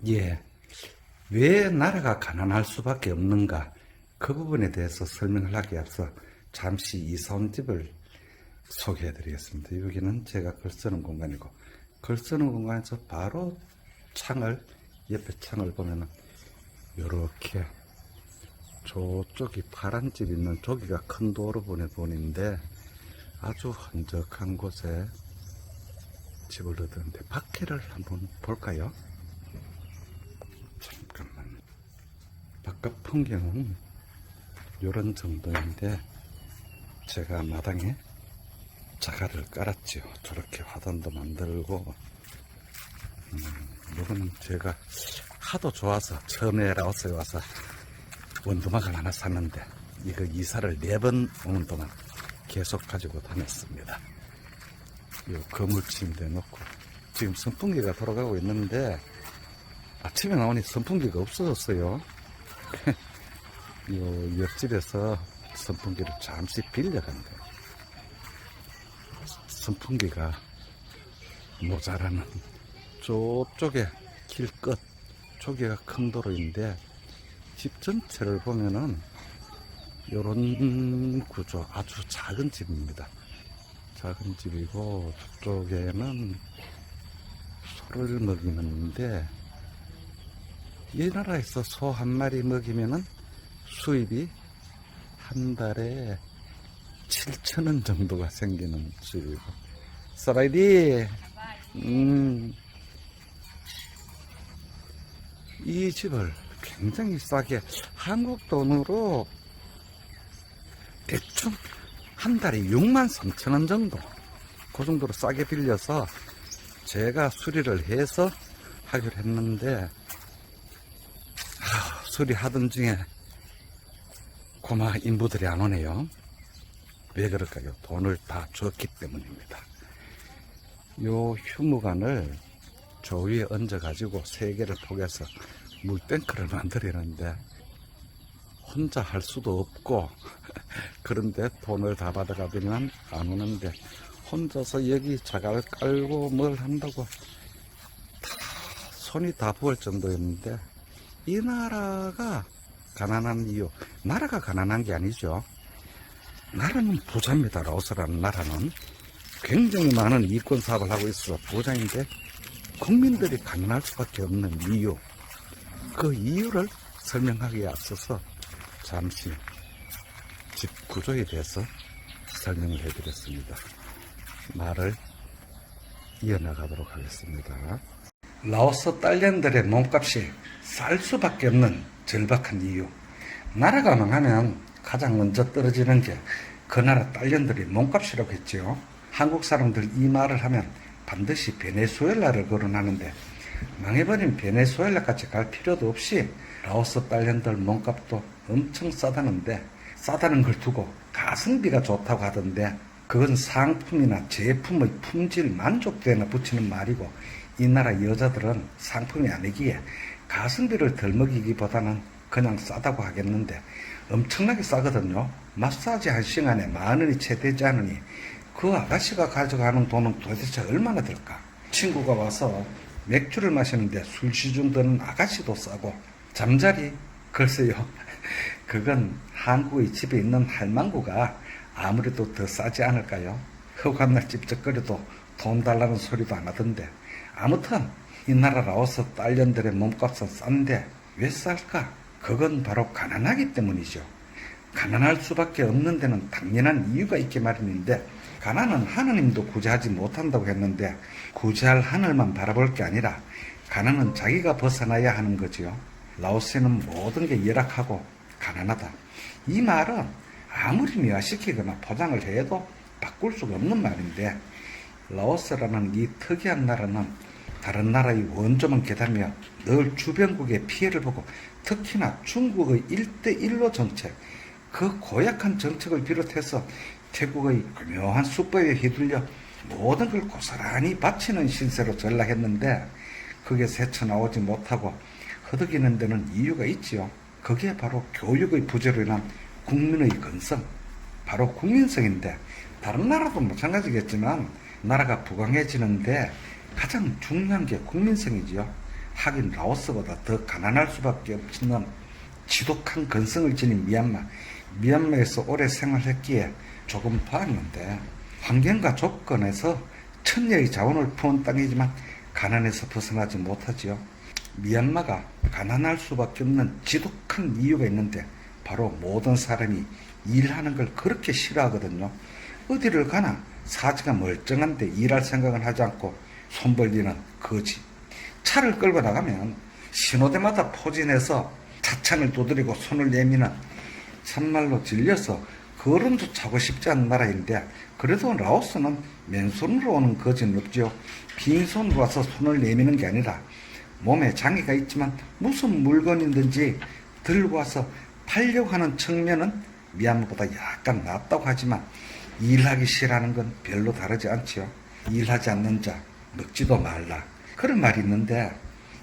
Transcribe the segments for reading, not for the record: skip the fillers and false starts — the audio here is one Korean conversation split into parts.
예, 왜 나라가 가난할 수밖에 없는가? 그 부분에 대해서 설명을 하기 앞서 잠시 이사 온 집을 소개해 드리겠습니다. 여기는 제가 글 쓰는 공간이고, 글 쓰는 공간에서 바로 옆에 창을 보면은, 요렇게 저쪽이 파란 집 있는 저기가 큰 도로분의 돈인데, 아주 한적한 곳에 집을 얻었는데, 밖에를 한번 볼까요? 잠깐만. 바깥 풍경은 요런 정도인데, 제가 마당에 자갈을 깔았지요. 저렇게 화단도 만들고, 요거는 제가 하도 좋아서 처음에 라오스에 와서 원두막을 하나 샀는데, 이거 이사를 4번 오는 동안 계속 가지고 다녔습니다. 요 거물 침대 놓고, 지금 선풍기가 돌아가고 있는데, 아침에 나오니 선풍기가 없어졌어요. 요 옆집에서 선풍기를 잠시 빌려간 거예요. 선풍기가 모자라는 저쪽에 길 끝, 저기가 큰 도로인데, 집 전체를 보면은 요런 구조, 아주 작은 집입니다. 작은 집이고, 저쪽에는 소를 먹이는데, 이 나라에서 소 한 마리 먹이면은 수입이 한 달에 7,000원 정도가 생기는 수입이고. 사바이디, 이 집을 굉장히 싸게, 한국 돈으로 대충 한 달에 63,000원 정도, 그 정도로 싸게 빌려서 제가 수리를 해서 하기로 했는데, 수리하던 중에 고마 인부들이 안 오네요. 왜 그럴까요? 돈을 다 줬기 때문입니다. 요 휴무관을 저 위에 얹어 가지고 3개를 포개서 물탱크를 만들었는데, 혼자 할 수도 없고 그런데 돈을 다 받아가면 안 오는데, 혼자서 여기 자갈 깔고 뭘 한다고 손이 다 부을 정도였는데, 이 나라가 가난한 이유, 나라가 가난한 게 아니죠. 나라는 부자입니다. 라오스라는 나라는 굉장히 많은 이권 사업을 하고 있어 부자인데, 국민들이 가난할 수밖에 없는 이유, 그 이유를 설명하기에 앞서서 잠시 집 구조에 대해서 설명을 해드렸습니다. 말을 이어나가도록 하겠습니다. 라오스 딸년들의 몸값이 쌀 수밖에 없는 절박한 이유, 나라가 망하면 가장 먼저 떨어지는 게 그 나라 딸년들의 몸값이라고 했지요. 한국 사람들 이 말을 하면 반드시 베네수엘라를 거론하는데, 망해버린 베네수엘라까지 갈 필요도 없이 라오스 딸년들 몸값도 엄청 싸다는데, 싸다는 걸 두고 가성비가 좋다고 하던데, 그건 상품이나 제품의 품질 만족도에나 붙이는 말이고, 이 나라 여자들은 상품이 아니기에 가성비를 덜 먹이기보다는 그냥 싸다고 하겠는데, 엄청나게 싸거든요. 마사지 한 시간에 10,000원이 채 되지 않으니 그 아가씨가 가져가는 돈은 도대체 얼마나 들까? 친구가 와서 맥주를 마시는데 술시중 드는 아가씨도 싸고, 잠자리, 글쎄요, 그건 한국의 집에 있는 할망구가 아무래도 더 싸지 않을까요? 허구한 찝쩍거려도 돈 달라는 소리도 안 하던데, 아무튼 이 나라 라오스 딸년들의 몸값은 싼데 왜 쌀까? 그건 바로 가난하기 때문이죠. 가난할 수밖에 없는 데는 당연한 이유가 있기 마련인데, 가난은 하느님도 구제하지 못한다고 했는데, 구제할 하늘만 바라볼 게 아니라 가난은 자기가 벗어나야 하는 거지요. 라오스에는 모든 게 열악하고 가난하다, 이 말은 아무리 미화시키거나 포장을 해도 바꿀 수가 없는 말인데, 라오스라는 이 특이한 나라는 다른 나라의 원조만 계다며 늘 주변국의 피해를 보고, 특히나 중국의 1대1로 정책, 그 고약한 정책을 비롯해서 태국의 교묘한 수법에 휘둘려 모든 걸 고스란히 바치는 신세로 전락했는데, 그게 새쳐나오지 못하고 허덕이는 데는 이유가 있지요. 그게 바로 교육의 부재로 인한 국민의 건성, 바로 국민성인데, 다른 나라도 마찬가지겠지만 나라가 부강해지는데 가장 중요한 게 국민성이지요. 하긴 라오스보다 더 가난할 수밖에 없는 지독한 근성을 지닌 미얀마에서 오래 생활했기에 조금 봤는데 환경과 조건에서 천녀의 자원을 품은 땅이지만 가난에서 벗어나지 못하지요. 미얀마가 가난할 수밖에 없는 지독한 이유가 있는데 바로 모든 사람이 일하는 걸 그렇게 싫어하거든요. 어디를 가나 사지가 멀쩡한데 일할 생각은 하지 않고 손 벌리는 거지. 차를 끌고 나가면 신호대마다 포진해서 차창을 두드리고 손을 내미는 참말로 질려서 걸음도 차고 싶지 않은 나라인데 그래도 라오스는 맨손으로 오는 거지는 없죠. 빈손으로 와서 손을 내미는 게 아니라 몸에 장애가 있지만 무슨 물건이든지 들고 와서 팔려고 하는 측면은 미얀마보다 약간 낫다고 하지만 일하기 싫어하는 건 별로 다르지 않지요. 일하지 않는 자 먹지도 말라 그런 말이 있는데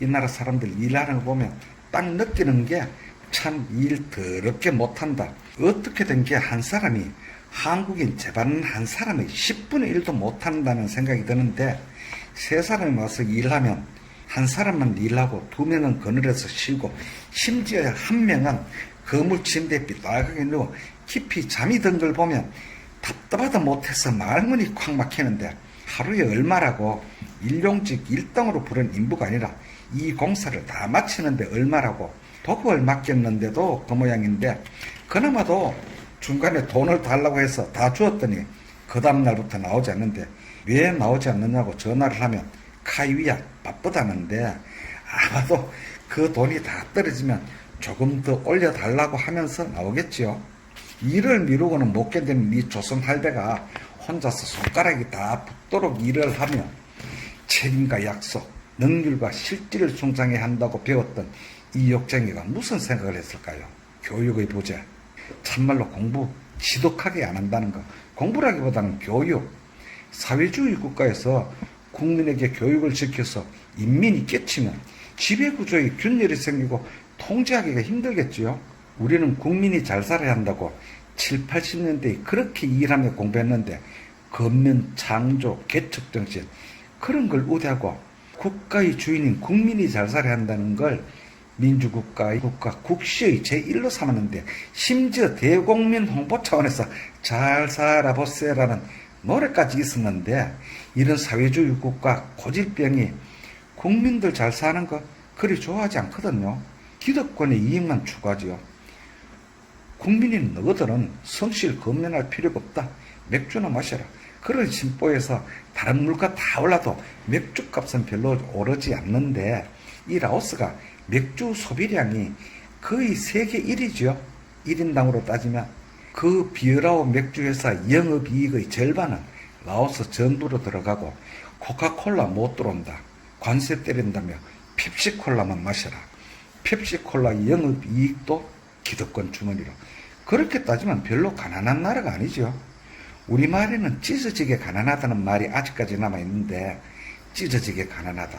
이 나라 사람들 일하는 거 보면 딱 느끼는 게 참 일 더럽게 못한다. 어떻게 된 게 한 사람이 한국인 제반 한 사람의 10분의 1도 못한다는 생각이 드는데 세 사람이 와서 일하면 한 사람만 일하고 두 명은 그늘에서 쉬고 심지어 한 명은 거물 침대에 삐딱하게 누워 깊이 잠이 든 걸 보면 답답하다 못해서 말문이 콱 막히는데 하루에 얼마라고 일용직 일당으로 부른 인부가 아니라 이 공사를 다 마치는데 얼마라고 도급을 맡겼는데도 그 모양인데 그나마도 중간에 돈을 달라고 해서 다 주었더니 그 다음날부터 나오지 않는데 왜 나오지 않느냐고 전화를 하면 카이위야 바쁘다는데 아마도 그 돈이 다 떨어지면 조금 더 올려달라고 하면서 나오겠지요. 일을 미루고는 못 견디는 이 조선 할배가 혼자서 손가락이 다 붙도록 일을 하며 책임과 약속, 능률과 실질을 숭상해야 한다고 배웠던 이 욕쟁이가 무슨 생각을 했을까요? 교육의 부재, 참말로 공부 지독하게 안 한다는 거. 공부라기보다는 교육. 사회주의 국가에서 국민에게 교육을 시켜서 인민이 깨치면 지배구조의 균열이 생기고 통제하기가 힘들겠지요. 우리는 국민이 잘 살아야 한다고 7, 80년대에 그렇게 일하며 공부했는데 건면, 창조, 개척정신 그런 걸 우대하고 국가의 주인인 국민이 잘 살아야 한다는 걸 민주국가의 국시의 제1로 삼았는데 심지어 대국민 홍보 차원에서 잘 살아보세요라는 노래까지 있었는데 이런 사회주의 국가 고질병이 국민들 잘 사는 거 그리 좋아하지 않거든요. 기득권의 이익만 추구하지요. 국민인 너희들은 성실 건면할 필요가 없다. 맥주나 마셔라. 그런 심보에서 다른 물가 다 올라도 맥주값은 별로 오르지 않는데 이 라오스가 맥주 소비량이 거의 세계 1위죠. 1인당으로 따지면 그 비어라오 맥주회사 영업이익의 절반은 라오스 전부로 들어가고 코카콜라 못 들어온다. 관세 때린다며 펩시콜라만 마셔라. 펩시콜라 영업이익도 기득권 주머니로. 그렇게 따지면 별로 가난한 나라가 아니죠. 우리말에는 찢어지게 가난하다는 말이 아직까지 남아있는데 찢어지게 가난하다.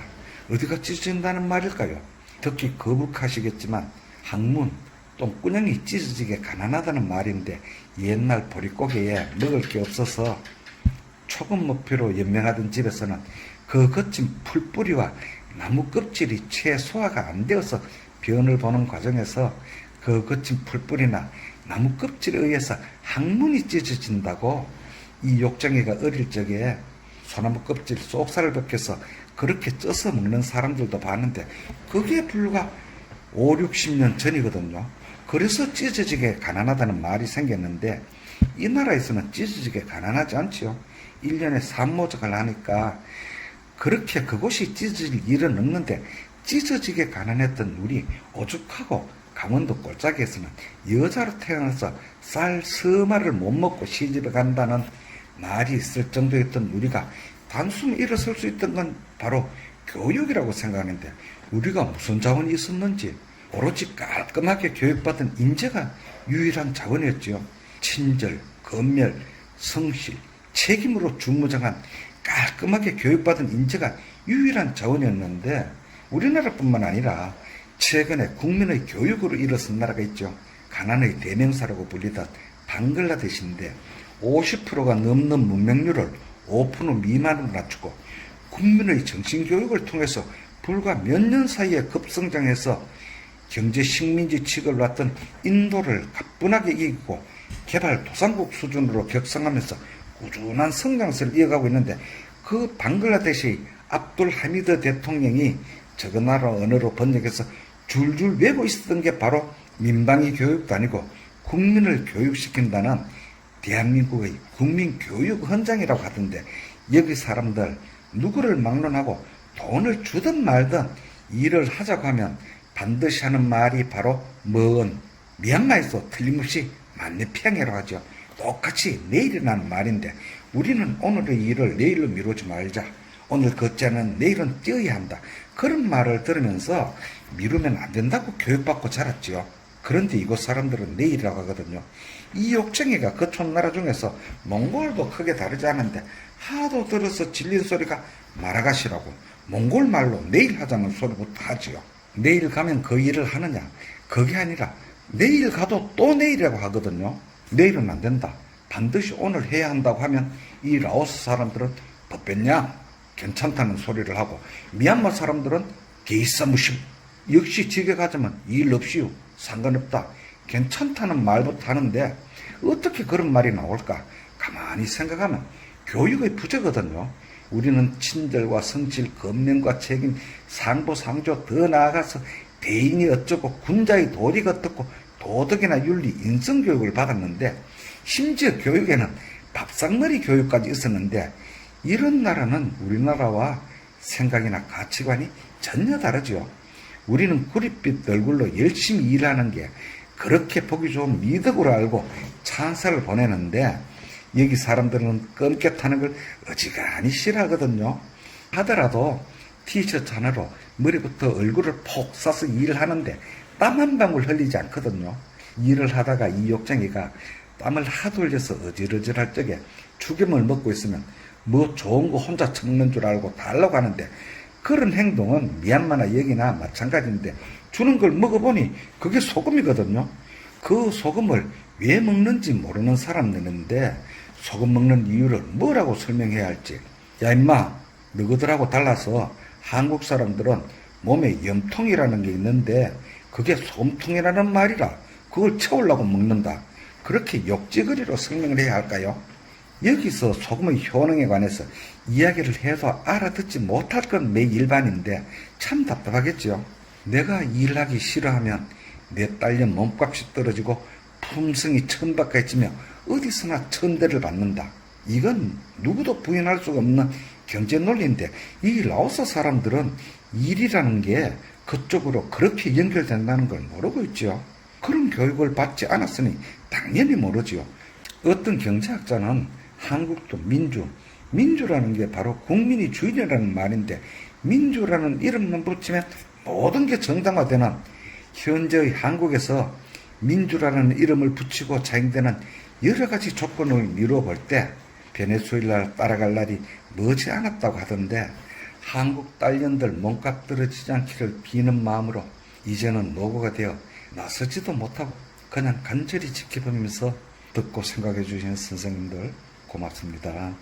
어디가 찢어진다는 말일까요? 듣기 거북하시겠지만 학문, 똥꾸녕이 찢어지게 가난하다는 말인데 옛날 보릿고개에 먹을 게 없어서 초급 목표로 연명하던 집에서는 그 거친 풀뿌리와 나무 껍질이 채 소화가 안 되어서 변을 보는 과정에서 그 거친 풀뿌리나 나무 껍질에 의해서 학문이 찢어진다고 이 욕쟁이가 어릴 적에 소나무 껍질 속살을 벗겨서 그렇게 쪄서 먹는 사람들도 봤는데 그게 불과 5, 60년 전이거든요. 그래서 찢어지게 가난하다는 말이 생겼는데 이 나라에서는 찢어지게 가난하지 않지요. 1년에 산모작을 하니까 그렇게 그곳이 찢어질 일은 없는데 찢어지게 가난했던 우리 오죽하고 강원도 꼴짝에서는 여자로 태어나서 쌀 서마를 못 먹고 시집에 간다는 말이 있을 정도였던 우리가 단숨 일어설 수 있던 건 바로 교육이라고 생각하는데 우리가 무슨 자원이 있었는지 오로지 깔끔하게 교육받은 인재가 유일한 자원이었지요. 친절, 건멸, 성실, 책임으로 중무장한 깔끔하게 교육받은 인재가 유일한 자원이었는데 우리나라뿐만 아니라 최근에 국민의 교육으로 일어선 나라가 있죠. 가난의 대명사라고 불리던 방글라데시인데 50%가 넘는 문맹률을 5% 미만으로 낮추고 국민의 정신교육을 통해서 불과 몇 년 사이에 급성장해서 경제 식민지 취급을 받던 인도를 가뿐하게 이기고 개발도상국 수준으로 격상하면서 꾸준한 성장세를 이어가고 있는데, 그 방글라데시 압둘 하미드 대통령이 저거 나라 언어로 번역해서 줄줄 외고 있었던 게 바로 민방위 교육도 아니고 국민을 교육시킨다는 대한민국의 국민교육 헌장이라고 하던데, 여기 사람들 누구를 막론하고 돈을 주든 말든 일을 하자고 하면 반드시 하는 말이 바로 뭐은 미얀마에서 틀림없이 만내평해라고 하죠. 똑같이 내일이라는 말인데, 우리는 오늘의 일을 내일로 미루지 말자, 오늘 걷자는 내일은 뛰어야 한다, 그런 말을 들으면서 미루면 안 된다고 교육받고 자랐지요. 그런데 이곳 사람들은 내일이라고 하거든요. 이 욕쟁이가 그촌 나라 중에서 몽골도 크게 다르지 않은데 하도 들어서 질린 소리가 말아가시라고 몽골 말로 내일 하자는 소리부터 하지요. 내일 가면 그 일을 하느냐? 그게 아니라 내일 가도 또 내일이라고 하거든요. 내일은 안 된다, 반드시 오늘 해야 한다고 하면 이 라오스 사람들은 법변냐? 괜찮다는 소리를 하고, 미얀마 사람들은 게이사무심, 역시 지게 가자면 일 없이요, 상관없다, 괜찮다는 말부터 하는데 어떻게 그런 말이 나올까? 가만히 생각하면 교육의 부재거든요. 우리는 친절과 성실, 건면과 책임, 상보상조, 더 나아가서 대인이 어쩌고 군자의 도리가 어떻고 도덕이나 윤리, 인성교육을 받았는데, 심지어 교육에는 밥상머리 교육까지 있었는데, 이런 나라는 우리나라와 생각이나 가치관이 전혀 다르죠. 우리는 구릿빛 얼굴로 열심히 일하는 게 그렇게 보기 좋은 미덕으로 알고 찬사를 보내는데, 여기 사람들은 껌깨타는 걸 어지간히 싫어하거든요. 하더라도 티셔츠 하나로 머리부터 얼굴을 폭 싸서 일을 하는데 땀 한 방울 흘리지 않거든요. 일을 하다가 이 욕쟁이가 땀을 하도 흘려서 어질어질할 적에 죽임을 먹고 있으면 뭐 좋은 거 혼자 먹는 줄 알고 달라고 하는데, 그런 행동은 미얀마나 여기나 마찬가지인데, 주는 걸 먹어보니 그게 소금이거든요. 그 소금을 왜 먹는지 모르는 사람들인데 소금 먹는 이유를 뭐라고 설명해야 할지. 야 임마, 너희들하고 달라서 한국 사람들은 몸에 염통이라는 게 있는데 그게 소금통이라는 말이라 그걸 채우려고 먹는다, 그렇게 욕지거리로 설명을 해야 할까요? 여기서 소금의 효능에 관해서 이야기를 해도 알아듣지 못할 건 매 일반인데 참 답답하겠죠. 내가 일하기 싫어하면 내 딸년 몸값이 떨어지고 품성이 천박해지며 어디서나 천대를 받는다. 이건 누구도 부인할 수가 없는 경제 논리인데, 이 라오스 사람들은 일이라는 게 그쪽으로 그렇게 연결된다는 걸 모르고 있죠. 그런 교육을 받지 않았으니 당연히 모르지요. 어떤 경제학자는 한국도 민주라는 게 바로 국민이 주인이라는 말인데, 민주라는 이름만 붙이면 모든 게 정당화되는 현재의 한국에서 민주라는 이름을 붙이고 자행되는 여러 가지 조건을 미루어 볼 때 베네수엘라를 따라갈 날이 머지 않았다고 하던데, 한국 딸년들 몸값 떨어지지 않기를 비는 마음으로 이제는 노고가 되어 나서지도 못하고 그냥 간절히 지켜보면서 듣고 생각해 주시는 선생님들 고맙습니다.